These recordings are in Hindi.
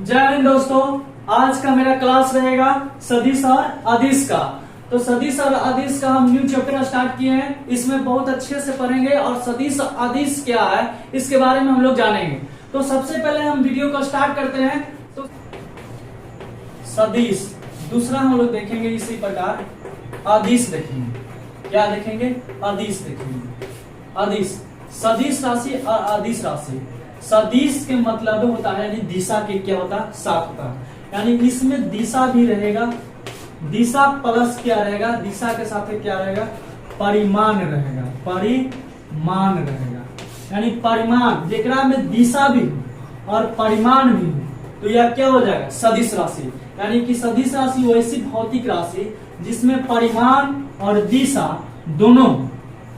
जय हिंद दोस्तों। आज का मेरा क्लास रहेगा सदिश और अदिश का। तो सदिश और अदिश का हम न्यू चैप्टर स्टार्ट किए हैं। इसमें बहुत अच्छे से पढ़ेंगे और सदिश अदिश क्या है इसके बारे में हम लोग जानेंगे। तो सबसे पहले हम वीडियो को स्टार्ट करते हैं। तो सदिश दूसरा हम लोग देखेंगे इसी प्रकार अदिश देखेंगे। क्या देखेंगे? अदिश देखेंगे। अदिश सदिश राशि और अदिश राशि। सदिश के मतलब होता है यानी दिशा के क्या होता है? साथ होता है। यानी इसमें दिशा भी रहेगा, दिशा प्लस क्या रहेगा? दिशा के साथ क्या रहेगा? परिमाण रहेगा। परिमाण रहेगा यानी परिमाण जेकरा में दिशा भी हो और परिमाण भी हो तो यह क्या हो जाएगा? सदिश राशि। यानी कि सदिश राशि वैसी भौतिक राशि जिसमें परिमाण और दिशा दोनों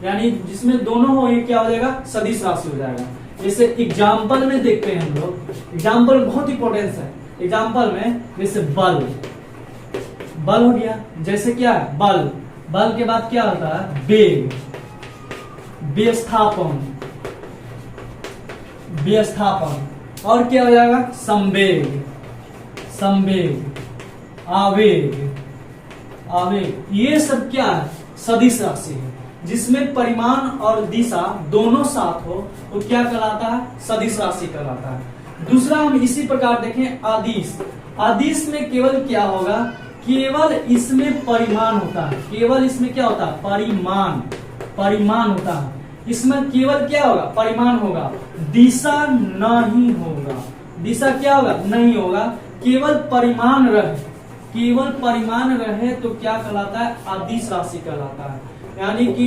यानी जिसमें दोनों हो, ये क्या हो जाएगा? सदिश राशि हो जाएगा। जैसे एग्जाम्पल में देखते हैं हम लोग। एग्जाम्पल बहुत इंपॉर्टेंस है। एग्जाम्पल में जैसे बल, बल हो गया। जैसे क्या है? बल, बल के बाद क्या होता है? वेग, विस्थापन, विस्थापन और क्या हो जाएगा? संवेग, संवेग, आवेग, आवेग। ये सब क्या है? सदिश राशि है। जिसमें परिमाण और दिशा दोनों साथ हो वो क्या कहलाता है? सदिश राशि कहलाता है। दूसरा हम इसी प्रकार देखें अदिश। अदिश में केवल क्या होगा? केवल इसमें परिमाण होता है। केवल इसमें क्या होता है? परिमाण, परिमाण होता है। इसमें केवल क्या होगा? परिमाण होगा, दिशा नहीं होगा। दिशा क्या होगा? नहीं होगा। केवल परिमाण रहे, केवल परिमाण रहे तो क्या कहलाता है? अदिश राशि कहलाता है। यानी कि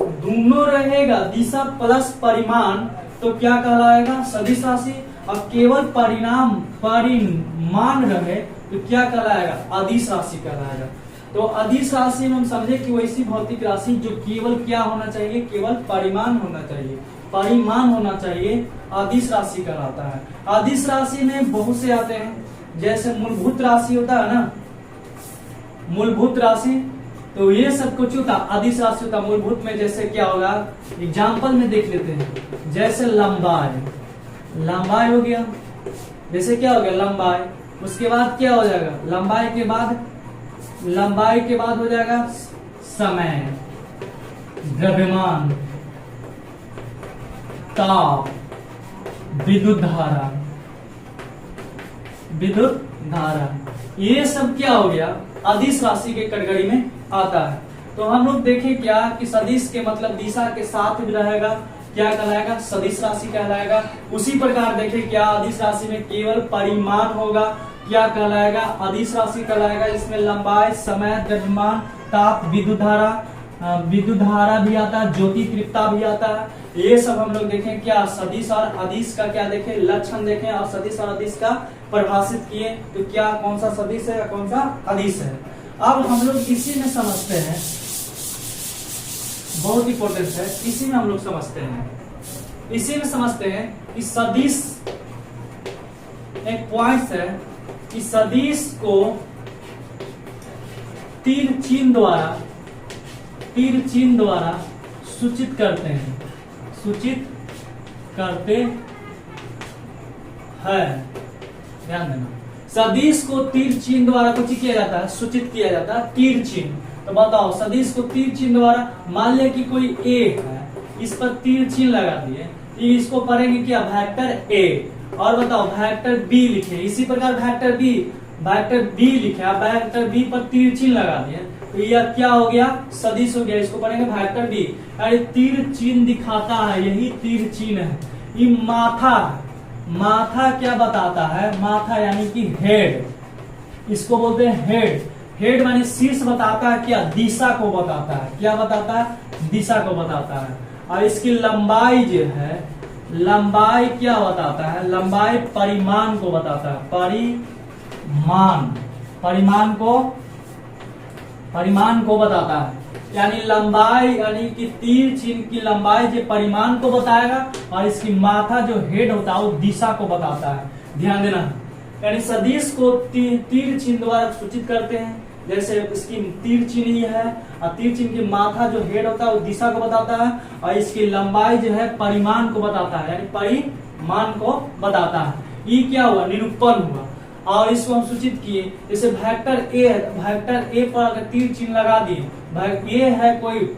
दोनों रहेगा, दिशा प्लस परिमाण तो क्या कहलाएगा? सदिश राशि। और केवल परिमाण रहे तो क्या कहलाएगा? अदिश राशि कहलाएगा। तो अदिश राशि में हम समझे कि वैसी भौतिक राशि जो केवल क्या होना चाहिए? केवल परिमाण होना चाहिए, परिमाण होना चाहिए, अदिश राशि कहलाता है। अदिश राशि में बहुत से आते हैं। जैसे मूलभूत राशि होता है ना, मूलभूत राशि, तो ये सब कुछ होता अदिश राशि होता। मूलभूत में जैसे क्या होगा? एग्जाम्पल में देख लेते हैं। जैसे लंबाई, लंबाई हो गया। जैसे क्या हो गया? लंबाई। उसके बाद क्या हो जाएगा? लंबाई के बाद, लंबाई के बाद हो जाएगा समय, द्रव्यमान, ताप, विद्युत धारा, विद्युत धारा। ये सब क्या हो गया? अदिश राशि के कैटेगरी में आता है। तो हम लोग देखें क्या कि सदिश के मतलब दिशा के साथ भी रहेगा, क्या कहलाएगा? सदिश राशि कहलाएगा। उसी प्रकार देखें क्या अदिश राशि में केवल परिमाण होगा, क्या कहलाएगा? अदिश राशि कहलाएगा। इसमें लंबाई, समय, द्रव्यमान, ताप, विद्युत धारा, विद्युत धारा भी आता है, ज्योति तीव्रता भी आता है। ये सब हम लोग देखें क्या सदिश और अदिश का क्या देखें? लक्षण देखें और सदिश और अदिश का परिभाषित किए तो क्या कौन सा सदिश है कौन सा अदिश है। अब हम लोग इसी में समझते हैं, बहुत इंपॉर्टेंट है, इसी में हम लोग समझते हैं, इसी में समझते हैं कि सदिश एक पॉइंट है कि सदिश को तीर चिन्ह द्वारा, तीर चिन्ह द्वारा सूचित करते हैं, सूचित करते हैं। ध्यान देना, सदिश को तीर चिन्ह द्वारा कुछ किया जाता है, सूचित किया जाता है, तीर चिन्ह। तो बताओ सदिश को तीर चिन्ह द्वारा, मान लिया कि कोई ए है, इस पर तीर चिन्ह लगा दिए, इसको पढ़ेंगे क्या? Vector A. और बताओ वेक्टर बी लिखे, इसी प्रकार वेक्टर बी, वेक्टर बी लिखे, वेक्टर बी पर तीर चिन्ह लगा दिए तो यह क्या हो गया? सदिश हो गया। इसको पढ़ेंगे वेक्टर बी। यानी तीर चिन्ह दिखाता है, यही तीर चिन्ह है। ये माथा, माथा क्या बताता है? माथा यानी कि हेड, इसको बोलते हैं हेड। हेड माने शीर्ष बताता है क्या? दिशा को बताता है। क्या बताता है? दिशा को बताता है। और इसकी लंबाई जो है, लंबाई क्या बताता है? लंबाई परिमाण को बताता है, परिमाण, परिमाण को, परिमाण को बताता है। यानी लंबाई यानी कि तीर चिन्ह की लंबाई जो परिमाण को बताएगा और इसकी माथा जो हेड होता है वो दिशा को बताता है। ध्यान देना। यानी सदिश को तीर चिन्ह द्वारा सूचित करते हैं। जैसे इसकी तीर चिन्ह ही है और तीर चिन्ह की माथा जो हेड होता है वो दिशा को बताता है और इसकी लंबाई जो है परिमाण को बताता है, यानी परिमाण को बताता है। ये क्या हुआ? निरूपण हुआ। और इसको हम सूचित किए। जैसे वेक्टर ए है, वेक्टर ए पर अगर तीर चिन्ह लगा दिए, ए है कोई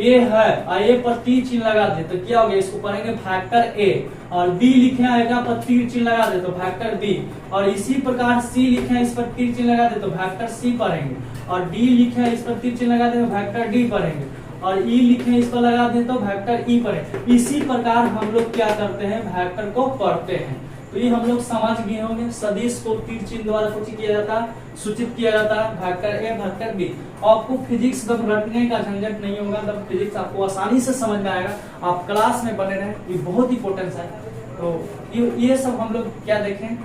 ए है और ए पर तीर चिन्ह लगा दे तो क्या हो गया, इसको पढ़ेंगे वेक्टर ए। और बी लिखे हैं एक पर तीर चिन्ह लगा दे तो वेक्टर बी। और इसी प्रकार सी लिखे हैं इस पर तीर चिन्ह लगा दे तो वेक्टर सी पढ़ेंगे। और डी लिखे हैं इस पर तीर चिन्ह लगा दे तो वेक्टर डी पढ़ेंगे। और ई लिखे हैं इस पर लगा दे तो वेक्टर ई पढ़ेंगे। इसी प्रकार हम लोग क्या करते हैं, वेक्टर को पढ़ते हैं। तो ये हम लोग समझ गए होंगे, सदिश को तीर चिन्ह द्वारा सूचित किया जाता है, सूचित किया जाता है, वेक्टर ए वेक्टर बी। आपको फिजिक्स तब रटने का झंझट नहीं होगा, तब फिजिक्स आपको आसानी से समझ में आएगा। आप क्लास में बने रहें, ये बहुत इंपॉर्टेंस है। तो ये सब हम लोग क्या देखें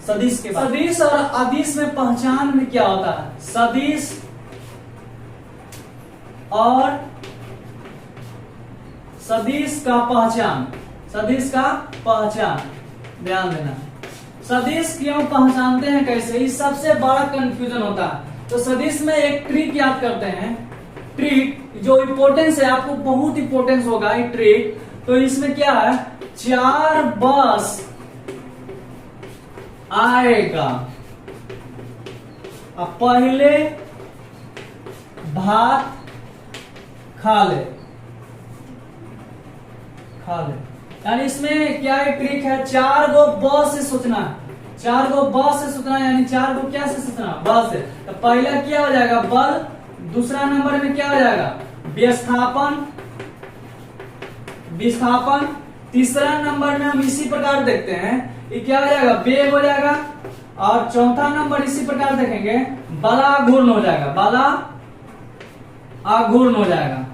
सदिश के बाद। सदिश और अदिश में पहचान में क्या होता है, सदिश और सदिश का पहचान, सदिश का पहचान ध्यान देना। सदिश क्यों पहचानते हैं कैसे, इस सबसे बड़ा कंफ्यूजन होता है। तो सदिश में एक ट्रिक याद करते हैं, ट्रिक जो इंपॉर्टेंस है, आपको बहुत इंपॉर्टेंस होगा ये ट्रिक। तो इसमें क्या है, 4 बस आएगा, अब पहले भात खा ले, यानी इसमें क्या एक ट्रिक है, 4 गो ब से सोचना है, 4 गो ब से सोचना है, यानी 4 गो क्या से सोचना, ब से। तो पहला क्या हो जाएगा बल, दूसरा नंबर में क्या हो जाएगा विस्थापन, विस्थापन, तीसरा नंबर में हम इसी प्रकार देखते हैं ये क्या हो जाएगा वेग हो जाएगा। और चौथा नंबर इसी प्रकार देखेंगे बलाघूर्ण हो जाएगा, बला आघूर्ण हो जाएगा।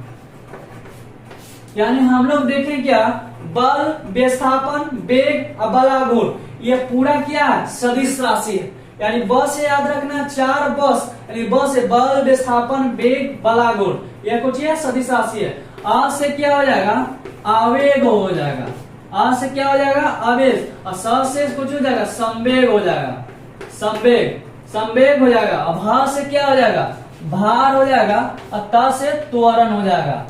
यानी हम लोग देखें क्या, बल, विस्थापन, वेग और बलाघूर्ण, ये पूरा क्या है सदिश राशि है। यानी ब से याद रखना 4 बस, यानी ब से बल, विस्थापन, वेग, बलाघूर्ण, यह कुछ यह सदिश राशि है। आ से क्या हो जाएगा आवेग हो जाएगा, आ से क्या हो जाएगा आवेग, और स से कुछ हो जाएगा संवेग हो जाएगा, संवेग, संवेग हो जाएगा। अब भा से क्या हो जाएगा भार हो जाएगा, और त से त्वरण हो जाएगा।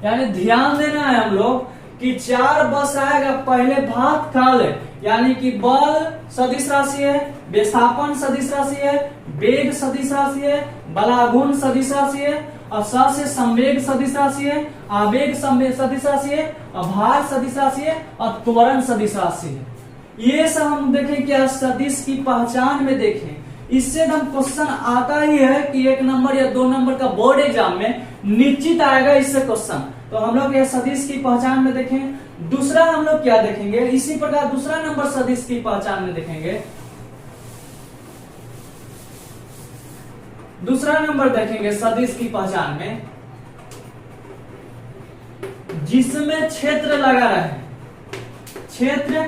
यानी ध्यान देना है हम लोग कि 4 बस आएगा, पहले भात खा ले, यानी कि बल सदिश राशि है, विस्थापन सदिश राशि है, वेग सदिश राशि है, बलाघूर्ण सदिश राशि है, और स से संवेग सदिश राशि है, आवेग सदिश राशि है, और भार सदिश राशि है, और त्वरण सदिश राशि है। ये सब हम देखें क्या सदिश की पहचान में देखें। इससे हम क्वेश्चन आता ही है कि 1 नंबर या 2 नंबर का बोर्ड एग्जाम में निश्चित आएगा इससे क्वेश्चन। तो हम लोग ये सदिश की पहचान में देखें। दूसरा हम लोग क्या देखेंगे, इसी प्रकार दूसरा नंबर सदिश की पहचान में देखेंगे। दूसरा नंबर देखेंगे सदिश की पहचान में, जिसमें क्षेत्र लगा रहे, क्षेत्र,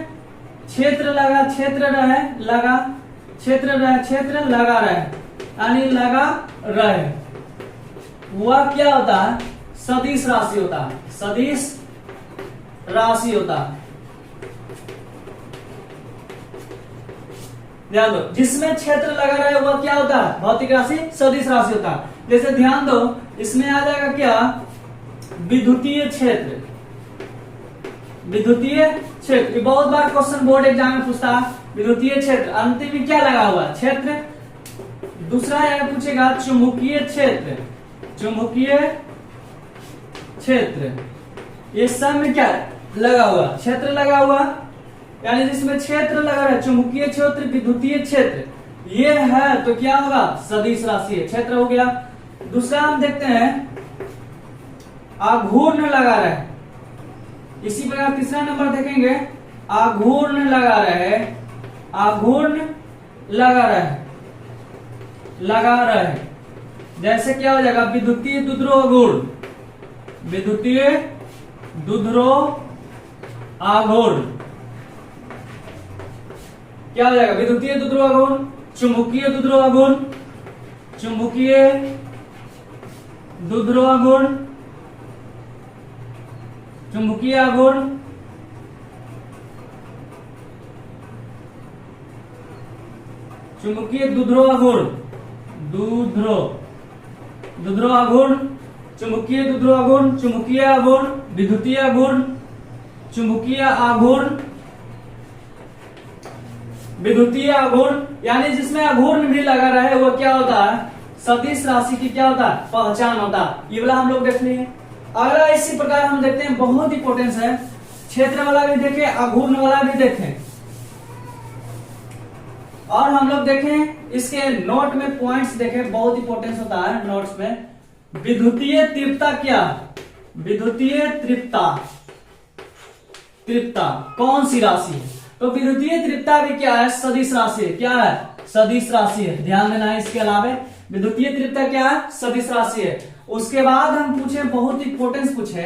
क्षेत्र लगा, क्षेत्र रहे, लगा, क्षेत्र रहे, क्षेत्र लगा रहे, यानी लगा रहे, वह क्या होता है सदिश राशि होता है, सदिश राशि होता है। ध्यान दो, जिसमें क्षेत्र लगा रहे वह क्या होता है भौतिक राशि, सदिश राशि होता है। जैसे ध्यान दो इसमें आ जाएगा क्या विद्युतीय क्षेत्र, विद्युतीय क्षेत्र, बहुत बार क्वेश्चन बोर्ड एग्जाम में पूछता है विद्युतीय क्षेत्र, अंतिम में क्या लगा हुआ है क्षेत्र। दूसरा यह पूछेगा चुंबकीय क्षेत्र, चुंबकीय क्षेत्र, ये सब में क्या लगा हुआ क्षेत्र लगा हुआ, यानी जिसमें क्षेत्र लगा है चुंबकीय क्षेत्र, विद्युतीय क्षेत्र, ये है तो क्या होगा सदिश राशि है, क्षेत्र हो गया। दूसरा हम देखते हैं आघूर्ण लगा रहे, इसी प्रकार तीसरा नंबर देखेंगे आघूर्ण लगा रहे, आघूर्ण लगा रहे, लगा रहे, जैसे क्या हो जाएगा विद्युतीय दुध्रुव आघूर्ण, विद्युतीय दुध्रुव आघूर्ण क्या हो जाएगा विद्युतीय दुध्रुव आघूर्ण, चुंबकीय दुध्रुव आघूर्ण, चुंबकीय दुध्रुव आघूर्ण, चुंबकीय आघूर्ण, चुंबकीय दुध्रुव आघूर्ण, दुध्रुव आघूर्ण, चुंबकीय दुध्रुव आघूर्ण, चुंबकीय आघूर्ण, विद्युतीय आघूर्ण, चुंबकीय आघूर्ण, विद्युतीय अघूर्ण, यानी जिसमें अघूर्ण भी लगा रहे वो क्या होता है, सदिश राशि की क्या होता है, पहचान होता है। ये वाला हम लोग देख लिए। अगला इसी प्रकार हम देखते हैं, बहुत इंपोर्टेंस है, क्षेत्र वाला भी देखें, अघूर्ण वाला भी देखें, और हम लोग देखें इसके नोट में पॉइंट्स देखें, बहुत इंपोर्टेंस होता है नोट्स में। विद्युतीय तीव्रता क्या, विद्युतीय तीव्रता, तीव्रता कौन सी राशि है, तो विद्युतीय तीव्रता भी क्या है, सदिश राशि है। क्या है, सदिश राशि है, ध्यान देना है। इसके अलावा विद्युतीय तीव्रता क्या है, सदिश राशि है। उसके बाद हम पूछे, बहुत इंपोर्टेंस पूछे,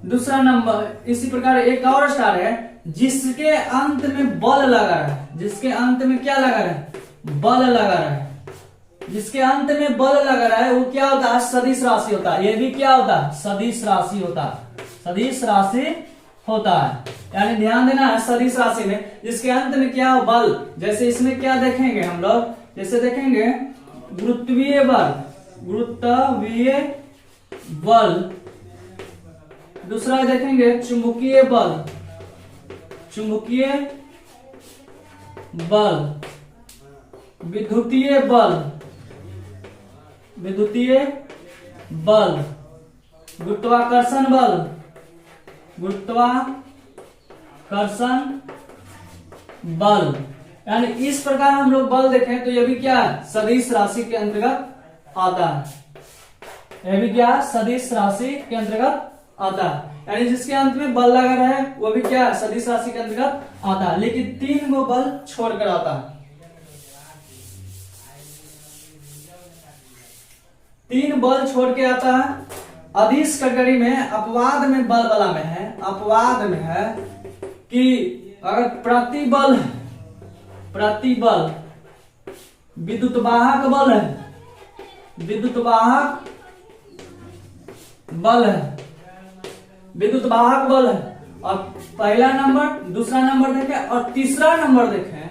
दूसरा नंबर इसी प्रकार एक और स्टार है, जिसके अंत में बल लगा है, जिसके अंत में क्या लगा है, बल लगा है, जिसके अंत में बल लगा रहा है वो क्या होता है, सदिश राशि होता है। ये भी क्या होता है, सदिश राशि होता है, सदिश राशि होता है। यानी ध्यान देना है, सदिश राशि में जिसके अंत में क्या हो, बल। जैसे इसमें क्या देखेंगे हम लोग, जैसे देखेंगे गुरुत्वीय बल, गुरुत्वीय बल, दूसरा देखेंगे चुंबकीय बल, चुंबकीय बल, विद्युतीय बल, विद्युतीय बल, गुरुत्वाकर्षण बल, गुरुत्वाकर्षण बल। यानी इस प्रकार हम लोग बल देखें तो यह भी क्या है, सदिश राशि के अंतर्गत आता है। यह भी क्या है, सदिश राशि के अंतर्गत आता है। यानी जिसके अंत में बल लगा रहा है वो भी क्या है, सदिश राशि के अंतर्गत आता है। लेकिन 3 गो बल छोड़कर आता है, 3 बल छोड़ के आता है। अदिश कटघड़ी में अपवाद में बल वाला में है, अपवाद में है कि अगर प्रतिबल है, प्रतिबल विद्युत वाहक बल है, विद्युत वाहक बल है, विद्युत वाहक बल है। और पहला नंबर, दूसरा नंबर देखें और तीसरा नंबर देखें,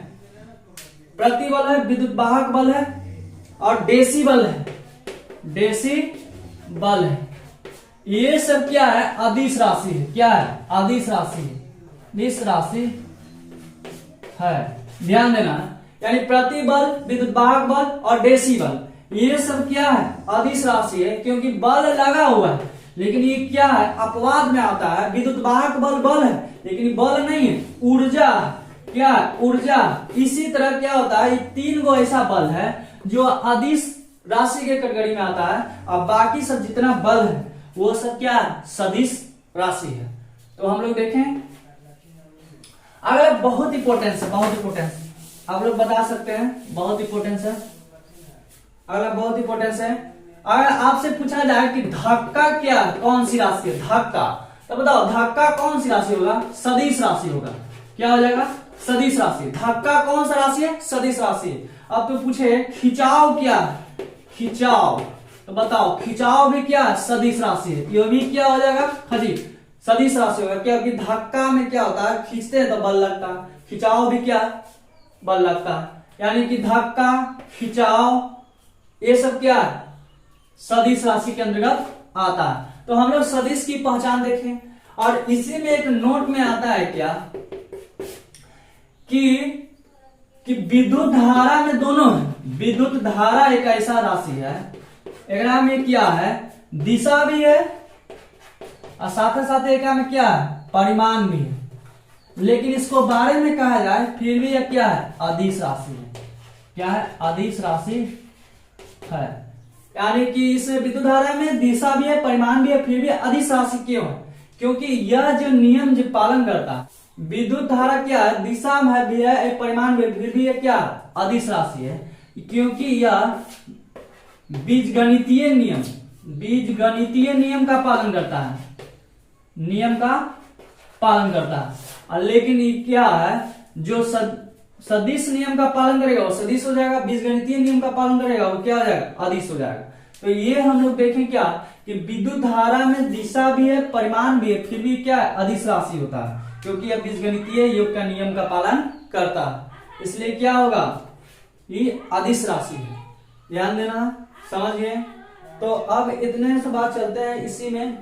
प्रतिबल है, विद्युत वाहक बल है और डेसी बल है, डेसी बल है। ये सब क्या है, अदिश राशि है। क्या है, अदिश राशि है, अदिश राशि है, ध्यान देना। यानी प्रतिबल, विद्युत वाहक बल और डेसी बल, ये सब क्या है, अदिश राशि है, क्योंकि बल लगा हुआ है। लेकिन ये क्या है, अपवाद में आता है। विद्युत वाहक बल बल है लेकिन बल नहीं है, ऊर्जा। क्या, ऊर्जा। इसी तरह क्या होता है, 3 गो ऐसा बल है जो अदिश राशि के कैटेगरी में आता है, और बाकी सब जितना बल है वो सब क्या है, सदिश राशि है। तो हम लोग देखें अगला, बहुत इंपोर्टेंस है, बहुत इंपोर्टेंस आप लोग बता सकते हैं, बहुत इंपोर्टेंस है। अगला बहुत इंपोर्टेंस है, अगर आपसे पूछा जाए कि धक्का क्या, कौन सी राशि है, धक्का, तो बताओ धक्का कौन सी राशि होगा, सदिश राशि होगा। क्या हो जाएगा, सदिश राशि। धक्का कौन सा राशि है, सदिश राशि। अब तो पूछे खिंचाव क्या है, खिंचाव, तो बताओ खिंचाव भी क्या है, सदिश राशि है। ये भी क्या हो जाएगा, खजी सदिश राशि होगा। क्योंकि धक्का में क्या होता है, खींचते हैं तो बल लगता है, खिंचाव भी क्या बल लगता है। यानी कि धक्का, खिंचाव, ये सब क्या है, सदिश राशि के अंतर्गत आता है। तो हम लोग सदिश की पहचान देखें, और इसी में एक नोट में आता है क्या कि विद्युत धारा में दोनों है। विद्युत धारा एक ऐसा राशि है, एकरा में क्या है, दिशा भी है और साथ साथ एक में क्या है, परिमाण भी है। लेकिन इसको बारे में कहा जाए फिर भी यह क्या है, अदिश राशि है। क्या है, अदिश राशि है। यानी कि इस विद्युत धारा में दिशा भी है, परिमाण भी है, फिर भी अदिश राशि क्यों है, क्योंकि यह जो नियम जो पालन करता है, विद्युत धारा क्या है, दिशा में भी है, एक परिमाण भी, फिर भी यह क्या अदिश राशि है, क्योंकि यह बीजगणितीय नियम, बीजगणितीय नियम का पालन करता है, नियम का पालन करता है। लेकिन ये क्या है, जो सदिश नियम का पालन करेगा वो सदिश हो जाएगा, बीजगणितीय नियम का पालन करेगा वो क्या हो जाएगा, अदिश हो जाएगा। तो ये हम लोग देखें क्या कि विद्युत धारा में दिशा भी है, परिमाण भी है, फिर भी क्या है, अदिश राशि होता है, क्योंकि यह बीजगणितीय योग का नियम का पालन करता है, इसलिए क्या होगा, ये अदिश राशि है। ध्यान देना, समझ गए। तो अब इतने से बात चलते हैं इसी में,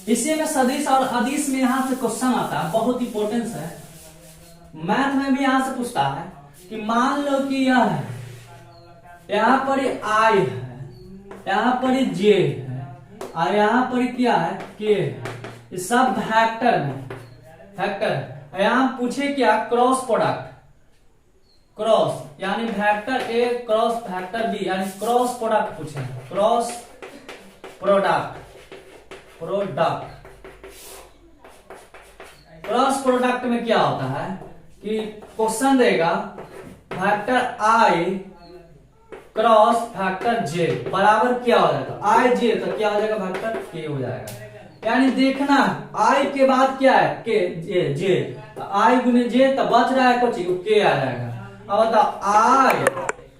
इसी में सदिश और अदिश में यहाँ से क्वेश्चन आता है, बहुत इंपॉर्टेंस है। मैथ में भी यहां से पूछता है कि मान लो कि यह है, यहाँ पर I है, यहाँ पर J है और यहाँ पर क्या है K है, ये सब वेक्टर में वेक्टर। यहाँ पूछे क्या क्रॉस प्रोडक्ट, क्रॉस यानी vector A cross vector B यानी क्रॉस प्रोडक्ट पूछे, क्रॉस प्रोडक्ट क्रॉस प्रोडक्ट में क्या होता है कि क्वेश्चन देगा vector I cross vector J बराबर क्या हो जाएगा I J, तो क्या हो जाएगा वेक्टर K हो जाएगा। यानी देखना I के बाद क्या है K J, I गुने J तो बच रहा है कुछ K आ जाएगा। अब बताओ I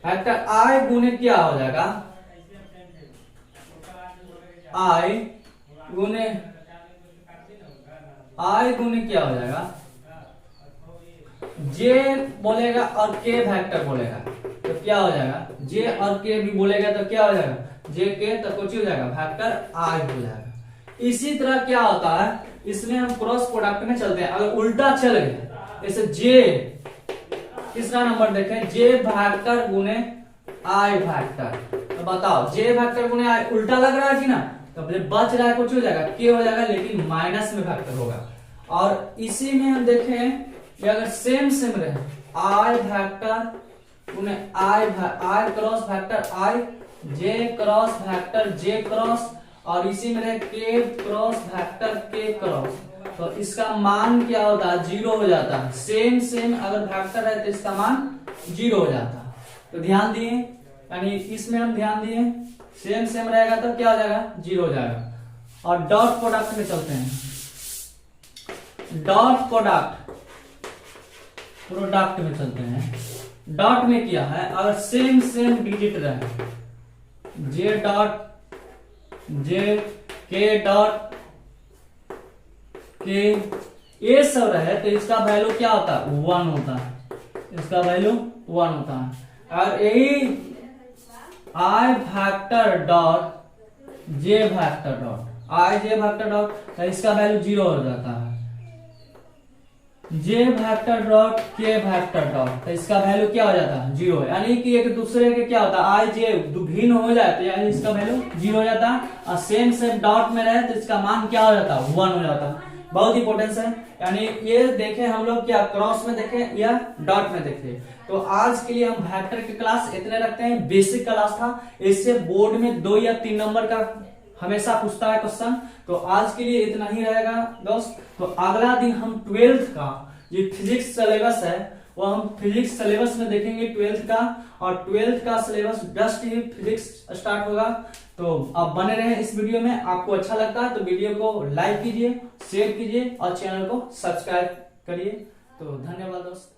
वेक्टर I गुने क्या हो जाएगा, I गुने क्या हो जाएगा, J बोलेगा और K वेक्टर बोलेगा तो क्या हो जाएगा, J और K भी बोलेगा तो क्या हो जाएगा, J K तो कुछ हो जाएगा वेक्टर I हो जाएगा। इसी तरह क्या होता है, इसमें हम क्रॉस प्रोडक्ट में चलते हैं। अगर उल्टा चल गए जैसे J, तीसरा नंबर देखें J वेक्टर गुने I वेक्टर, तो बताओ J वेक्टर गुने I उल्टा लग रहा है कि ना, तो बच रहा है कुछ हो जाएगा K हो जाएगा, लेकिन माइनस में वेक्टर होगा। और इसी में हम देखें कि अगर सेम रहे I वेक्टर गुने I cross vector I, J cross vector J cross, और इसी में रहे K cross vector K cross, तो इसका मान क्या होता है, 0 हो जाता है। सेम अगर वेक्टर है तो इसका मान 0 हो जाता है। तो ध्यान दिए, यानी इसमें हम ध्यान दिए सेम रहेगा तो क्या हो जाएगा, 0 हो जाएगा। और डॉट प्रोडक्ट में चलते हैं। डॉट प्रोडक्ट में चलते हैं। डॉट में क्या है, अगर सेम डिजिट रहे J dot J K dot K ये सब रहे तो इसका वैल्यू क्या होता है, 1 होता है, इसका वैल्यू 1 होता है। और यही I vector dot J vector dot I J vector dot तो इसका वैल्यू 0 हो जाता है। J vector dot K vector dot तो इसका वैल्यू क्या हो जाता है, 0। यानी कि एक दूसरे के क्या होता है I J भिन्न हो जाए तो यानी इसका वैल्यू 0 हो जाता है। और सेम डॉट में रहे तो इसका मान क्या हो जाता है, 1 हो जाता है। बहुत इंपॉर्टेंस है। यानी ये देखे हम लोग क्या क्रॉस में देखे या डॉट में देखे। तो आज के लिए हम वेक्टर की क्लास इतने रखते हैं, बेसिक क्लास था। इससे बोर्ड में 2 या 3 नंबर का हमेशा पूछता है क्वेश्चन। तो आज के लिए इतना ही रहेगा दोस्त। तो अगला दिन हम 12th का ये फिजिक्स सिलेबस है वो हम फिजिक्स सिलेबस में देखेंगे 12th का। और 12th का सिलेबस जस्ट ही फिजिक्स स्टार्ट होगा। तो आप बने रहे इस वीडियो में। आपको अच्छा लगता है तो वीडियो को लाइक कीजिए, शेयर कीजिए और चैनल को सब्सक्राइब करिए। तो धन्यवाद दोस्त।